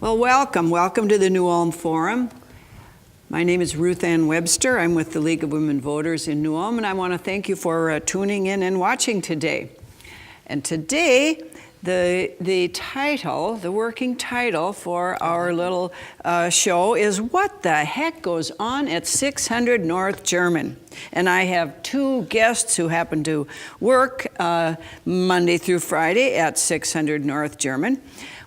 Well, welcome to the New Ulm Forum. My name is Ruth Ann Webster. I'm with the League of Women Voters in New Ulm, and I want to thank you for tuning in and watching today. And today, the title, the working title for our little show is What the Heck Goes On at 600 North German? And I have two guests who happen to work Monday through Friday at 600 North German.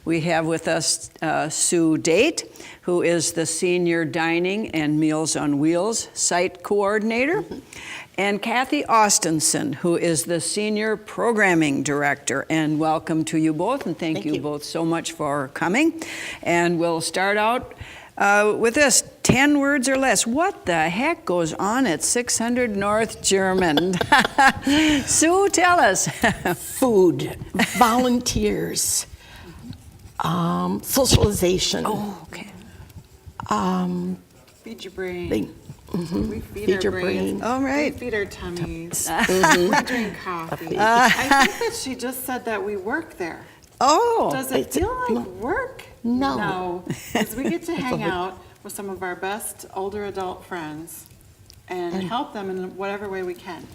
We have with us Sue Date, who is the Senior Dining and Meals on Wheels Site Coordinator, and Kathy Austenson, who is the Senior Programming Director. And welcome to you both, and thank you both so much for coming. And we'll start out with this, 10 words or less. What the heck goes on at 600 North German? Sue, tell us. Food, volunteers, socialization. Oh, okay. Feed your brain. We Feed your brain. All right. We feed our tummies. We drink coffee. I think that she just said that we work there. Oh. Does it feel like work? No. No, because we get to hang out with some of our best older adult friends and help them in whatever way we can.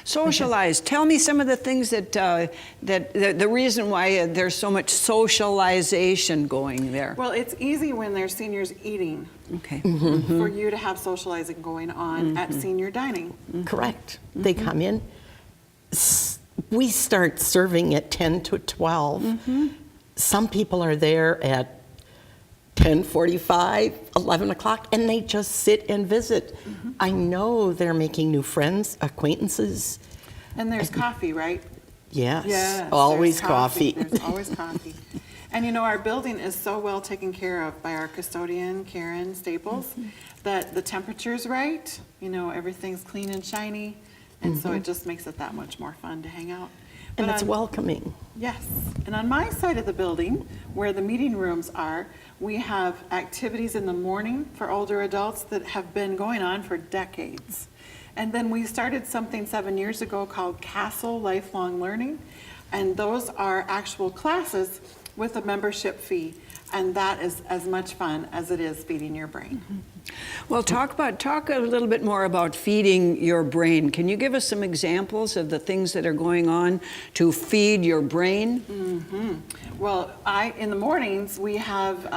Socialize. Tell me some of the things that the reason why there's so much socialization going there. Well, it's easy when there's seniors eating Okay. for you to have socializing going on at senior dining. Correct. They come in. We start serving at 10 to 12. Some people are there at 10:45, 11 o'clock, and they just sit and visit. I know they're making new friends, acquaintances. And there's coffee, right? Yes, Yes, always there's coffee. There's always coffee. And you know, our building is so well taken care of by our custodian, Karen Staples, that the temperature's right, you know, everything's clean and shiny, and so it just makes it that much more fun to hang out. And But it's welcoming. Yes, and on my side of the building, where the meeting rooms are, we have activities in the morning for older adults that have been going on for decades. And then we started something 7 years ago called Castle Lifelong Learning, and those are actual classes with a membership fee, and that is as much fun as it is feeding your brain. Well, talk a little bit more about feeding your brain. Can you give us some examples of the things that are going on to feed your brain? Well, in the mornings, we have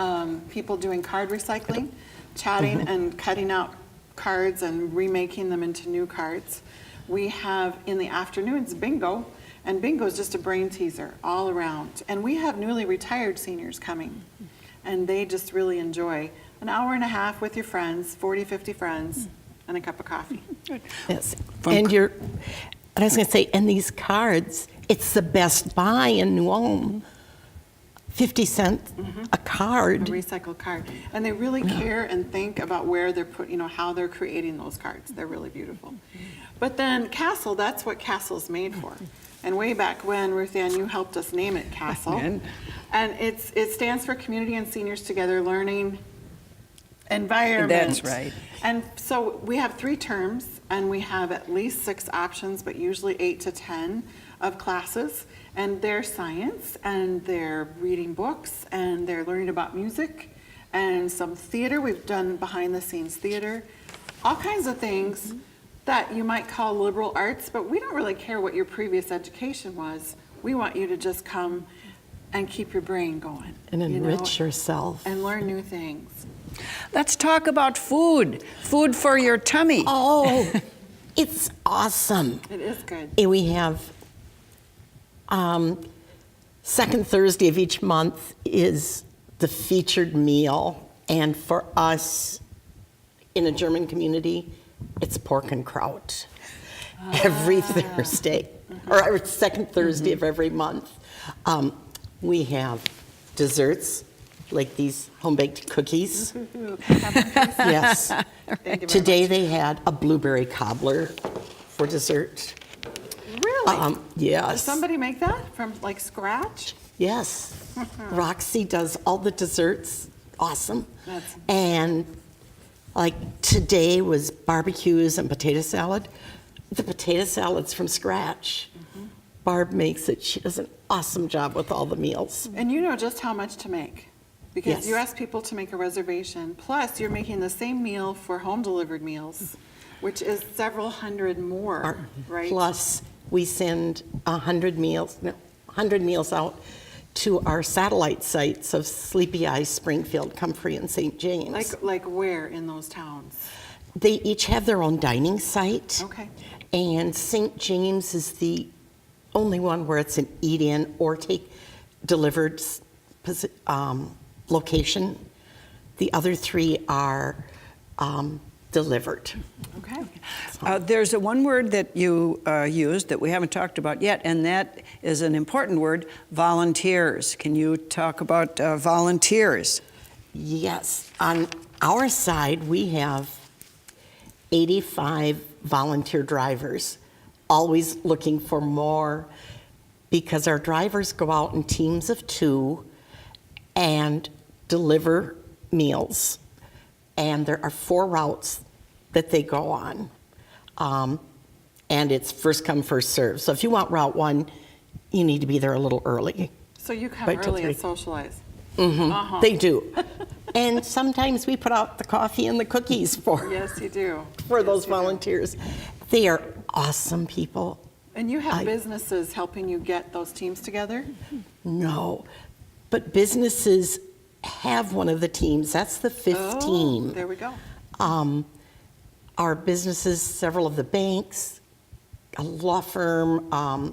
people doing card recycling, chatting and cutting out cards and remaking them into new cards. We have in the afternoons bingo, and bingo is just a brain teaser all around. And we have newly retired seniors coming, and they just really enjoy an hour and a half with your friends, 40, 50 friends, and a cup of coffee. Yes. And I was going to say, and these cards, it's the Best Buy in New Ulm. 50 cents a card. A recycled card. And they really care and think about where they're how they're creating those cards. They're really beautiful. But then Castle, that's what Castle's made for. And way back when, Ruth Ann, you helped us name it Castle. And it stands for Community and Seniors Together Learning Environment. That's right. And so we have 3 terms, and we have at least 6 options, but usually 8 to 10 of classes. And they're science, and they're reading books, and they're learning about music, and some theater. We've done behind-the-scenes theater, all kinds of things that you might call liberal arts, but we don't really care what your previous education was. We want you to just come and keep your brain going. And enrich yourself. And learn new things. Let's talk about food. Food for your tummy. Oh, it's awesome. It is good. And we have second Thursday of each month is the featured meal. And for us in a German community, it's pork and kraut every Thursday, or second Thursday of every month. We have desserts like these home-baked cookies. Yes. Today they had a blueberry cobbler for dessert. Really? Yes. Does somebody make that from like scratch? Yes. Roxy does all the desserts. Awesome. And like today was barbecues and potato salad. The potato salad's from scratch. Barb makes it. She does an awesome job with all the meals. And you know just how much to make. Because Yes. you ask people to make a reservation, plus you're making the same meal for home-delivered meals, which is several hundred more, right? Plus, we send 100 meals out to our satellite sites of Sleepy Eye, Springfield, Comfrey, and St. James. Like where in those towns? They each have their own dining site. Okay. And St. James is the only one where it's an eat-in or take delivered location. The other 3 are delivered. Okay. There's a one word that you used that we haven't talked about yet, and that is an important word, volunteers. Can you talk about volunteers? Yes, on our side, we have 85 volunteer drivers, always looking for more, because our drivers go out in teams of 2 and deliver meals. And there are 4 routes that they go on. And it's first come, first serve. So if you want Route 1, you need to be there a little early. So you come Right till early and 3. socialize. They do. And sometimes we put out the coffee and the cookies Yes, you do. for Yes, those you do. volunteers. They are awesome people. And you have businesses helping you get those teams together? No, but businesses have one of the teams. That's the 5th Oh, team. there we go. Our businesses, several of the banks, a law firm, a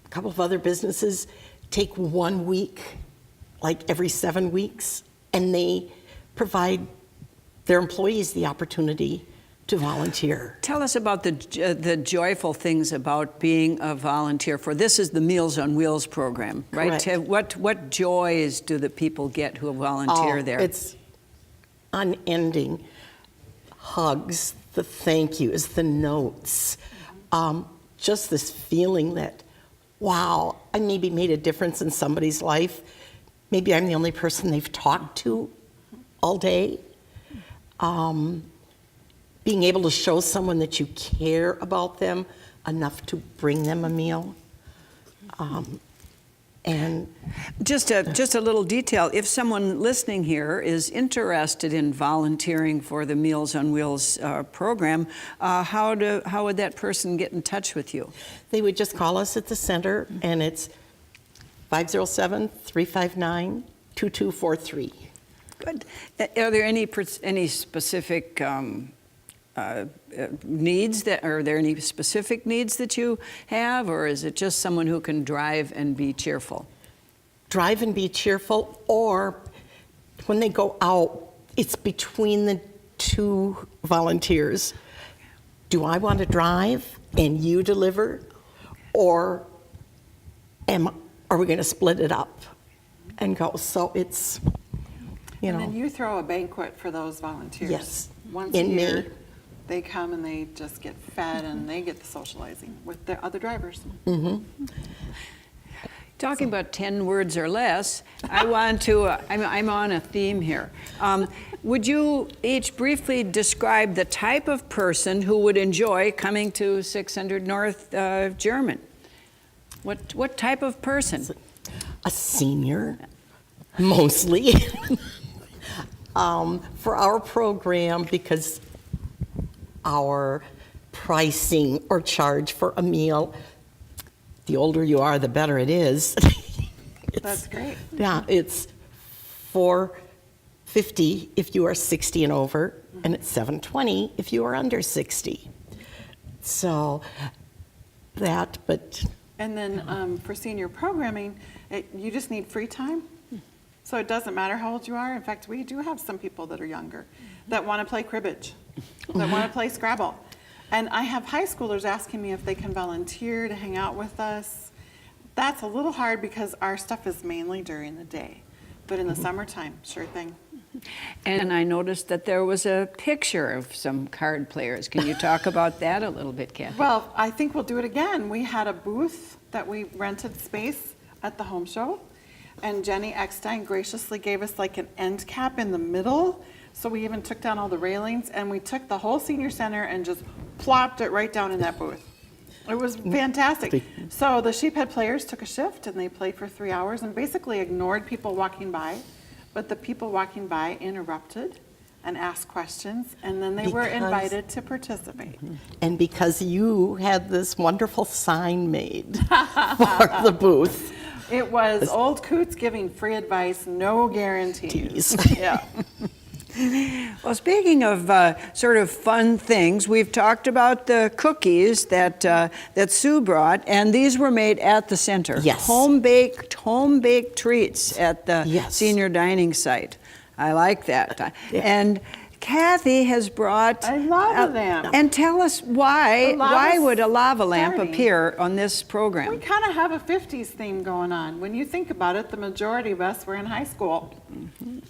couple of other businesses take 1 week, like every 7 weeks, and they provide their employees the opportunity to volunteer. Tell us about the joyful things about being a volunteer for, this is the Meals on Wheels program, right? Correct. What joys do the people get who volunteer there? It's unending. Hugs, the thank yous, the notes, just this feeling that, wow, I maybe made a difference in somebody's life. Maybe I'm the only person they've talked to all day. Being able to show someone that you care about them enough to bring them a meal. And Just a little detail, if someone listening here is interested in volunteering for the Meals on Wheels program, how would that person get in touch with you? they would just call us at the center, and it's 507-359-2243. Good. Are there any specific needs are there any specific needs that you have, or is it just someone who can drive and be cheerful? Drive and be cheerful, or when they go out, it's between the 2 volunteers. Do I want to drive and you deliver, or are we going to split it up and go? So it's, And then you throw a banquet for those volunteers. Yes, Once in a year, May. they come and they just get fed and they get the socializing with the other drivers. Talking about 10 words or less, I want to, I'm on a theme here. Would you each briefly describe the type of person who would enjoy coming to 600 North German? What type of person? A senior, mostly, for our program, because our pricing or charge for a meal, the older you are, the better it is. That's great. Yeah, it's $4.50 if you are 60 and over, and it's $7.20 if you are under 60. So that, but And then for senior programming, you just need free time. So it doesn't matter how old you are. In fact, we do have some people that are younger that want to play cribbage, that want to play Scrabble. And I have high schoolers asking me if they can volunteer to hang out with us. That's a little hard because our stuff is mainly during the day. But in the summertime, sure thing. And I noticed that there was a picture of some card players. Can you talk about that a little bit, Kathy? Well, I think we'll do it again. We had a booth that we rented space at the home show. And Jenny Eckstein graciously gave us like an end cap in the middle. So we even took down all the railings and we took the whole senior center and just plopped it right down in that booth. It was fantastic. So the sheephead players took a shift and they played for 3 hours and basically ignored people walking by but the people walking by interrupted and asked questions, and then they were Because- invited to participate. And because you had this wonderful sign made for the booth. It was old Coots giving free advice, no guarantees. Yeah. Well, speaking of sort of fun things, we've talked about the cookies that Sue brought, and these were made at the center. Yes. Home baked treats at the Yes. senior dining site. I like that. Yeah. And Kathy has brought A lava lamp. And tell us why The lava's would a lava lamp starting. appear on this We program? kind of have a 50s theme going on. When you think about it, the majority of us were in high school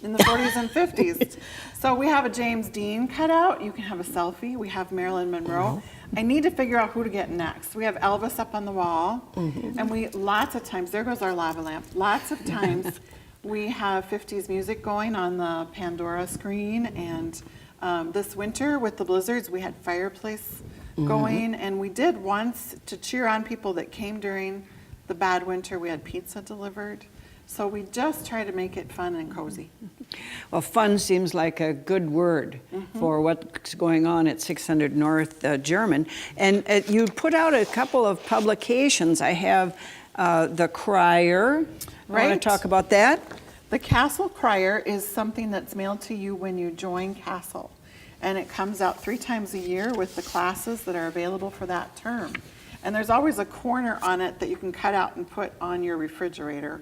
in the 40s and 50s. So we have a James Dean cutout. You can have a selfie. We have Marilyn Monroe. I need to figure out who to get next. We have Elvis up on the wall. And lots of times, there goes our lava lamp. Lots of times we have 50s music going on the Pandora screen. And this winter with the blizzards, we had fireplace going. And we did once to cheer on people that came during the bad winter. We had pizza delivered. So we just try to make it fun and cozy. Well, fun seems like a good word for what's going on at 600 North German. And you put out a couple of publications. I have The Crier. Want Right. to talk about that? The Castle Crier is something that's mailed to you when you join Castle. And it comes out 3 times a year with the classes that are available for that term. And there's always a corner on it that you can cut out and put on your refrigerator.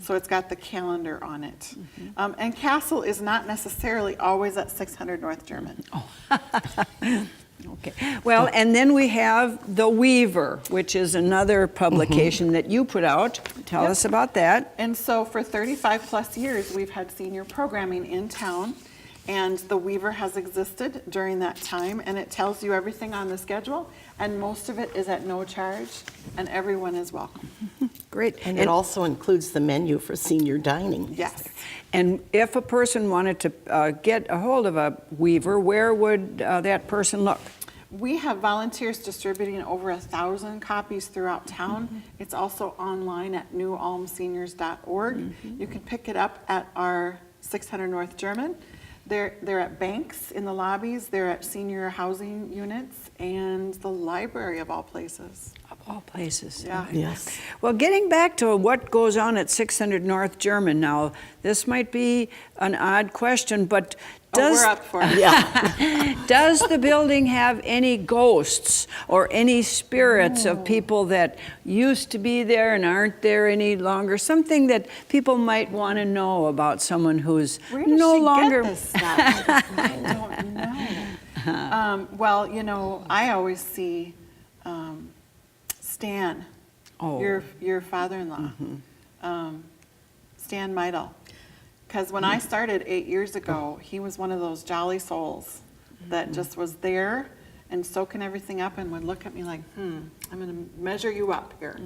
So it's got the calendar on it. And Castle is not necessarily always at 600 North German. Okay. Well, and then we have The Weaver, which is another publication that you put out. Tell Yep. us about that. And so for 35 plus years, we've had senior programming in town. And The Weaver has existed during that time, and it tells you everything on the schedule, and most of it is at no charge, and everyone is welcome. Great. And it also includes the menu for senior dining. Yes. And if a person wanted to get a hold of a Weaver, where would that person look? We have volunteers distributing over 1,000 copies throughout town. It's also online at newulmseniors.org. You can pick it up at our 600 North German. They're at banks in the lobbies, they're at senior housing units, and the library of all places. Of all places. Yeah. Yes. Well, getting back to what goes on at 600 North German now, this might be an odd question, but does, We're up for it. Yeah. does the building have any ghosts or any spirits of people that used to be there and aren't there any longer? Something that people might want to know about someone who's Where does no she longer. get this stuff? I don't know. Well, you know, I always see Stan, Oh. your father-in-law, Stan Meidel. Because when I started 8 years ago, he was one of those jolly souls that just was there and soaking everything up and would look at me like, I'm going to measure you up here.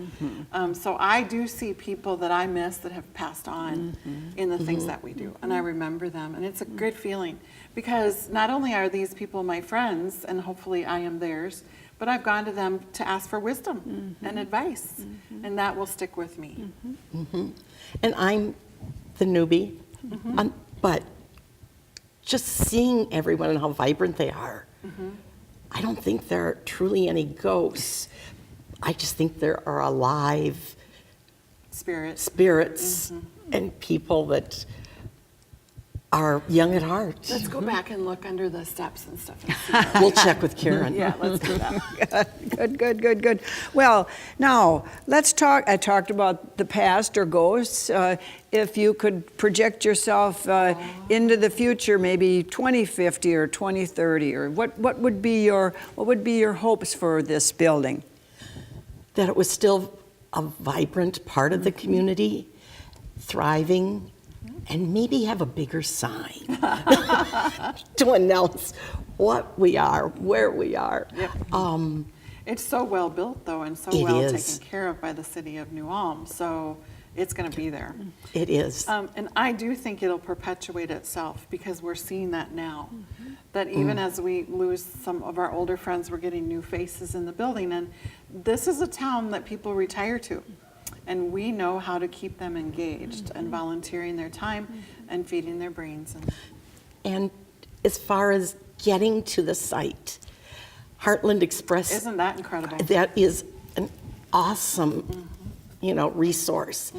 So I do see people that I miss that have passed on in the things that we do, and I remember them, and it's a good feeling because not only are these people my friends, and hopefully I am theirs, but I've gone to them to ask for wisdom and advice, and that will stick with me. And I'm the newbie, but just seeing everyone and how vibrant they are, I don't think there are truly any ghosts. I just think there are alive Spirit. spirits and people that are young at heart. Let's go back and look under the steps and stuff. And see that. We'll check with Karen. Yeah, let's do that. Good. Well, now let's talk. I talked about the past or ghosts. If you could project yourself into the future, maybe 2050 or 2030, or what would be your hopes for this building? That it was still a vibrant part of the community, thriving, and maybe have a bigger sign to announce what we are, where we are. Yep. It's so well built, though, and so It well is. taken care of by the city of New Ulm, so it's going to be there. It is. And I do think it'll perpetuate itself because we're seeing that now. That even as we lose some of our older friends, we're getting new faces in the building. And this is a town that people retire to. And we know how to keep them engaged and volunteering their time and feeding their brains. And as far as getting to the site, Heartland Express, Isn't that incredible? that is an awesome, resource.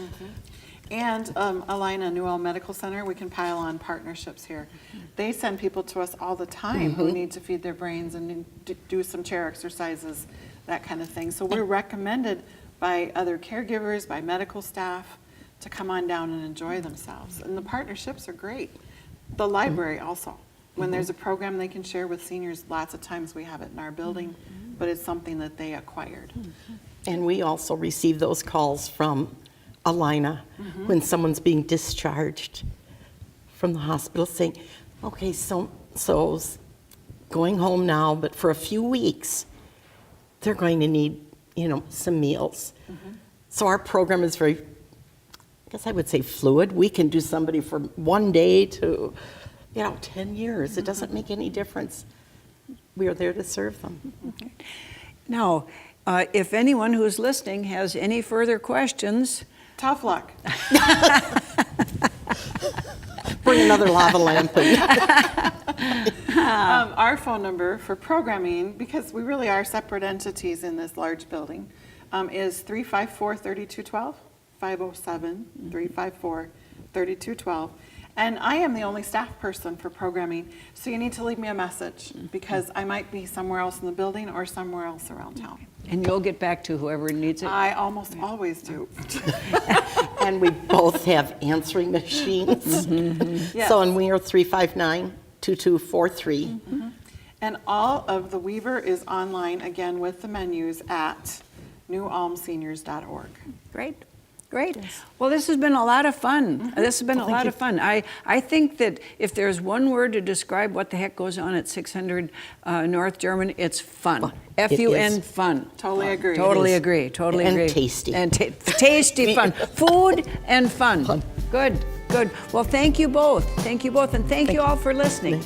And Alina, New Ulm Medical Center, we can pile on partnerships here. They send people to us all the time who need to feed their brains and need to do some chair exercises, that kind of thing. So we're recommended by other caregivers, by medical staff, to come on down and enjoy themselves. And the partnerships are great. The library also. When there's a program they can share with seniors, lots of times we have it in our building, but it's something that they acquired. And we also receive those calls from Alina when someone's being discharged from the hospital saying, okay, so's going home now, but for a few weeks, they're going to need, some meals. So our program is very, I guess I would say fluid. We can do somebody from 1 day to, 10 years. It doesn't make any difference. We are there to serve them. Now, if anyone who's listening has any further questions, Tough luck. Bring another lava lamp in. Our phone number for programming, because we really are separate entities in this large building, is 354-3212, 507-354-3212. And I am the only staff person for programming, so you need to leave me a message because I might be somewhere else in the building or somewhere else around town. and you'll get back to whoever needs it. I almost always do. And we both have answering machines. Yes. So, and we are 359-2243. And all of the Weaver is online, again, with the menus at newulmseniors.org. Great, great. Well, this has been a lot of fun. This has been a lot of fun. I think that if there's one word to describe what the heck goes on at 600 North German, it's fun. F-U-N, fun. Totally agree. Totally agree, totally And agree. tasty. And tasty fun. Food and fun. Good, good. Well, thank you both. Thank you both, and thank you all for listening.